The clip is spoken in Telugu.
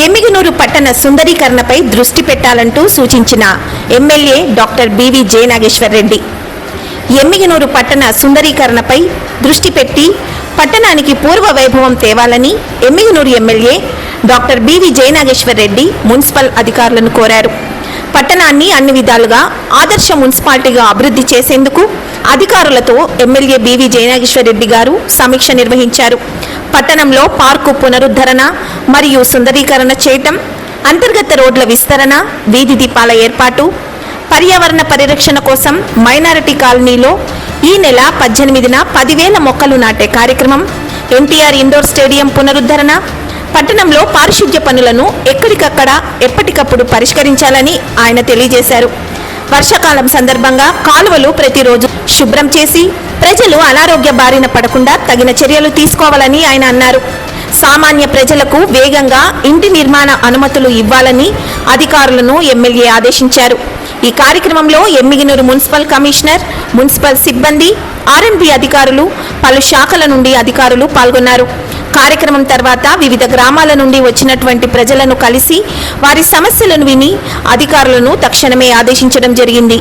ఎమ్మిగనూరు పట్టణ సుందరీకరణపై దృష్టి పెట్టాలంటూ సూచించిన MLA doctor BV Jayanageshwar Reddy Yemmiganur పట్టణ సుందరీకరణపై దృష్టి పెట్టి పట్టణానికి పూర్వ వైభవం తేవాలని Yemmiganur MLA doctor BV Jayanageshwar Reddy municipal అధికారులను కోరారు. పట్టణాన్ని అన్ని విధాలుగా ఆదర్శ మున్సిపాలిటీగా అభివృద్ధి చేసేందుకు అధికారులతో ఎమ్మెల్యే బివి జయనాగేశ్వర్ రెడ్డి గారు సమీక్ష నిర్వహించారు. పట్టణంలో పార్కు పునరుద్ధరణ మరియు సుందరీకరణ చేయటం, అంతర్గత రోడ్ల విస్తరణ, వీధి దీపాల ఏర్పాటు, పర్యావరణ పరిరక్షణ కోసం మైనారిటీ కాలనీలో ఈ నెల 18న 10,000 మొక్కలు నాటే కార్యక్రమం, ఎన్టీఆర్ ఇండోర్ స్టేడియం పునరుద్ధరణ, పట్టణంలో పారిశుధ్య పనులను ఎక్కడికక్కడ ఎప్పటికప్పుడు పరిష్కరించాలని ఆయన తెలియజేశారు. వర్షాకాలం సందర్భంగా కాలువలు ప్రతిరోజు శుభ్రం చేసి ప్రజలు అనారోగ్య బారిన పడకుండా తగిన చర్యలు తీసుకోవాలని ఆయన అన్నారు. సామాన్య ప్రజలకు వేగంగా ఇంటి నిర్మాణ అనుమతులు ఇవ్వాలని అధికారులను ఎమ్మెల్యే ఆదేశించారు. ఈ కార్యక్రమంలో ఎమ్మిగనూరు మున్సిపల్ కమిషనర్, మున్సిపల్ సిబ్బంది, ఆర్ఎండ్బి అధికారులు, పలు శాఖల నుండి అధికారులు పాల్గొన్నారు. కార్యక్రమం తర్వాత వివిధ గ్రామాల నుండి వచ్చినటువంటి ప్రజలను కలిసి వారి సమస్యలను విని అధికారులను తక్షణమే ఆదేశించడం జరిగింది.